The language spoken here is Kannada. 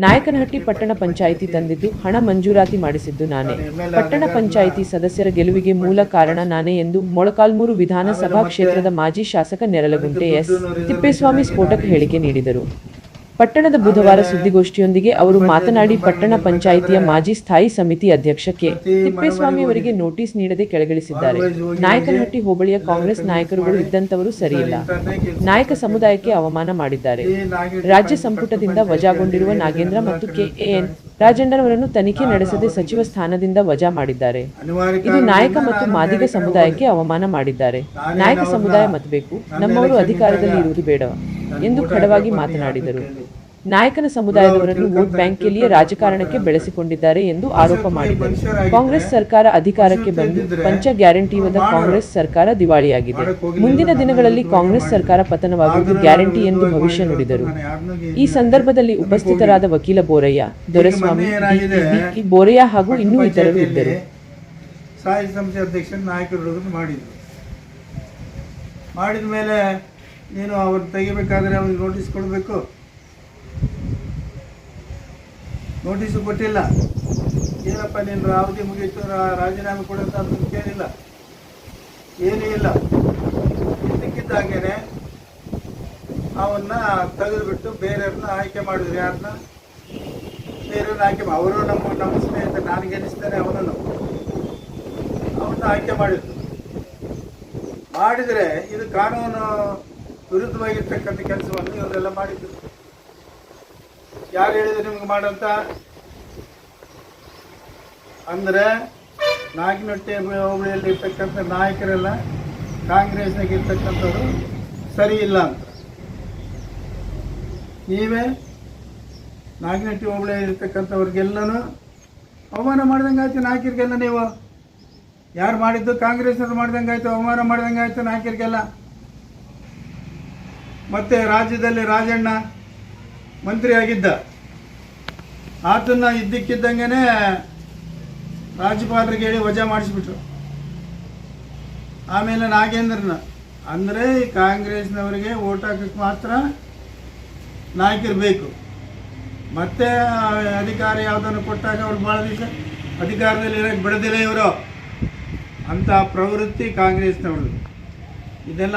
ನಾಯಕನಹಟ್ಟಿ ಪಟ್ಟಣ ಪಂಚಾಯಿತಿ ತಂದಿದ್ದು ಹಣ ಮಂಜೂರಾತಿ ಮಾಡಿಸಿದ್ದು ನಾನೇ. ಪಟ್ಟಣ ಪಂಚಾಯಿತಿ ಸದಸ್ಯರ ಗೆಲುವಿಗೆ ಮೂಲ ಕಾರಣ ನಾನೇ ಎಂದು ಮೊಳಕಾಲ್ಮೂರು ವಿಧಾನಸಭಾ ಕ್ಷೇತ್ರದ ಮಾಜಿ ಶಾಸಕ ನೆರಲಗುಂಟೆ ಎಸ್. ತಿಪ್ಪೇಸ್ವಾಮಿ ಸ್ಫೋಟಕ ಹೇಳಿಕೆ ನೀಡಿದರು. ಪಟ್ಟಣದ ಬುಧವಾರ ಸುದ್ದಿಗೋಷ್ಠಿಯೊಂದಿಗೆ ಅವರು ಮಾತನಾಡಿ, ಪಟ್ಟಣ ಪಂಚಾಯಿತಿಯ ಮಾಜಿ ಸ್ಥಾಯಿ ಸಮಿತಿ ಅಧ್ಯಕ್ಷ ಕೆ. ತಿಪ್ಪೇಸ್ವಾಮಿ ಅವರಿಗೆ ನೋಟಿಸ್ ನೀಡದೆ ಕೆಳಗಿಳಿಸಿದ್ದಾರೆ. ನಾಯಕನಹಟ್ಟಿ ಹೋಬಳಿಯ ಕಾಂಗ್ರೆಸ್ ನಾಯಕರುಗಳು ಇದ್ದಂತವರು ಸರಿಯಿಲ್ಲ. ನಾಯಕ ಸಮುದಾಯಕ್ಕೆ ಅವಮಾನ ಮಾಡಿದ್ದಾರೆ. ರಾಜ್ಯ ಸಂಪುಟದಿಂದ ವಜಾಗೊಂಡಿರುವ ನಾಗೇಂದ್ರ ಮತ್ತು ಕೆ.ಎನ್. ರಾಜಣ್ಣರವರನ್ನು ತನಿಖೆ ನಡೆಸದೆ ಸಚಿವ ಸ್ಥಾನದಿಂದ ವಜಾ ಮಾಡಿದ್ದಾರೆ. ಇದು ನಾಯಕ ಮತ್ತು ಮಾದಿಗ ಸಮುದಾಯಕ್ಕೆ ಅವಮಾನ ಮಾಡಿದ್ದಾರೆ. ನಾಯಕ ಸಮುದಾಯ ಮತಬೇಕು, ನಮ್ಮವರು ಅಧಿಕಾರದಲ್ಲಿ ಇರುವುದು ಬೇಡ ಎಂದು ಖಡವಾಗಿ ಮಾತನಾಡಿದರು. ನಾಯಕನ ಸಮುದಾಯದವರನ್ನು ವೋಟ್ ಬ್ಯಾಂಕ್ನಲ್ಲಿಯೇ ರಾಜಕಾರಣಕ್ಕೆ ಬೆಳೆಸಿಕೊಂಡಿದ್ದಾರೆ ಎಂದು ಆರೋಪ ಮಾಡಿದರು. ಕಾಂಗ್ರೆಸ್ ಸರ್ಕಾರ ಅಧಿಕಾರಕ್ಕೆ ಬಂದು ಪಂಚ ಗ್ಯಾರಂಟಿವಾದ ಕಾಂಗ್ರೆಸ್ ಸರ್ಕಾರ ದಿವಾಳಿಯಾಗಿದೆ. ಮುಂದಿನ ದಿನಗಳಲ್ಲಿ ಕಾಂಗ್ರೆಸ್ ಸರ್ಕಾರ ಪತನವಾಗುವುದು ಗ್ಯಾರಂಟಿ ಎಂದು ಭವಿಷ್ಯ ನುಡಿದರು. ಈ ಸಂದರ್ಭದಲ್ಲಿ ಉಪಸ್ಥಿತರಾದ ವಕೀಲ ಬೋರಯ್ಯ, ದೊರೆಸ್ವಾಮಿ, ಡಿ. ಬೋರಯ್ಯ ಹಾಗೂ ಇನ್ನೂ ಇತರರು ಇದ್ದರು. ಸ್ಥಾಯಿ ಸಮಿತಿ ಅಧ್ಯಕ್ಷ ನಾಯಕರು ಮಾಡಿದ ಮೇಲೆ ನೀನು ಅವ್ರು ತೆಗಿಬೇಕಾದ್ರೆ ಅವ್ರಿಗೆ ನೋಟಿಸ್ ಕೊಡಬೇಕು. ನೋಟಿಸು ಕೊಟ್ಟಿಲ್ಲ. ಏನಪ್ಪ ನೀನು ಅವಧಿ ಮುಗೀತು, ರಾಜೀನಾಮೆ ಕೊಡಂತ ಕೇಳಿಲ್ಲ, ಏನೂ ಇಲ್ಲ. ಇದಕ್ಕಿದ್ದಾಗೇನೆ ಅವನ್ನ ತೆಗೆದುಬಿಟ್ಟು ಬೇರೆಯವ್ರನ್ನ ಆಯ್ಕೆ ಮಾಡಿದ್ರು. ಯಾರನ್ನ? ಬೇರೆಯವ್ರನ್ನ ಆಯ್ಕೆ ಅವರು ನಮ್ಮ ಸ್ನೇಹಿತ, ನಾನು ಗೆಲ್ಲಿಸ್ತೇನೆ ಅವನನ್ನು ಆಯ್ಕೆ ಮಾಡಿದರೆ ಇದು ಕಾನೂನು ವಿರುದ್ಧವಾಗಿರ್ತಕ್ಕಂಥ ಕೆಲಸವನ್ನು ಇವರೆಲ್ಲ ಮಾಡಿದ್ರು. ಯಾರು ಹೇಳಿದ್ರು ನಿಮ್ಗೆ ಮಾಡಂತ? ಅಂದರೆ ನಾಯಕನಹಟ್ಟಿ ಹೋಬಳಿಯಲ್ಲಿ ಇರ್ತಕ್ಕಂಥ ನಾಯಕರೆಲ್ಲ ಕಾಂಗ್ರೆಸ್ನಾಗ ಇರ್ತಕ್ಕಂಥವ್ರು ಸರಿ ಇಲ್ಲ ಅಂತ. ನೀವೇ ನಾಯಕನಹಟ್ಟಿ ಹೋಬಳಿಯಲ್ಲಿ ಇರ್ತಕ್ಕಂಥವ್ರಿಗೆಲ್ಲನೂ ಅವಮಾನ ಮಾಡ್ದಂಗೆ ಆಯ್ತು. ನಾಯಕರಿಗೆಲ್ಲ ನೀವು ಯಾರು ಮಾಡಿದ್ದು? ಕಾಂಗ್ರೆಸ್ನವ್ರು ಮಾಡ್ದಂಗೆ ಆಯಿತು, ಅವಮಾನ ಮಾಡ್ದಂಗೆ ಆಯಿತು ನಾಯಕರಿಗೆಲ್ಲ. ಮತ್ತು ರಾಜ್ಯದಲ್ಲಿ ರಾಜಣ್ಣ ಮಂತ್ರಿ ಆಗಿದ್ದ, ಆತನ್ನ ಇದ್ದಕ್ಕಿದ್ದಂಗೆ ರಾಜ್ಯಪಾಲರಿಗೆ ಹೇಳಿ ವಜಾ ಮಾಡಿಸ್ಬಿಟ್ರು. ಆಮೇಲೆ ನಾಗೇಂದ್ರನ, ಅಂದರೆ ಕಾಂಗ್ರೆಸ್ನವರಿಗೆ ಓಟ್ ಹಾಕಕ್ಕೆ ಮಾತ್ರ ನಾಯಕರು ಬೇಕು. ಮತ್ತೆ ಅಧಿಕಾರ ಯಾವುದನ್ನು ಕೊಟ್ಟಾಗ ಅವ್ರು ಭಾಳ ದಿವಸ ಅಧಿಕಾರದಲ್ಲಿ ಇರೋಕ್ಕೆ ಬಿಡೋದಿಲ್ಲ ಇವರು. ಅಂಥ ಪ್ರವೃತ್ತಿ ಕಾಂಗ್ರೆಸ್ನವ್ರದ್ದು. ಇದೆಲ್ಲ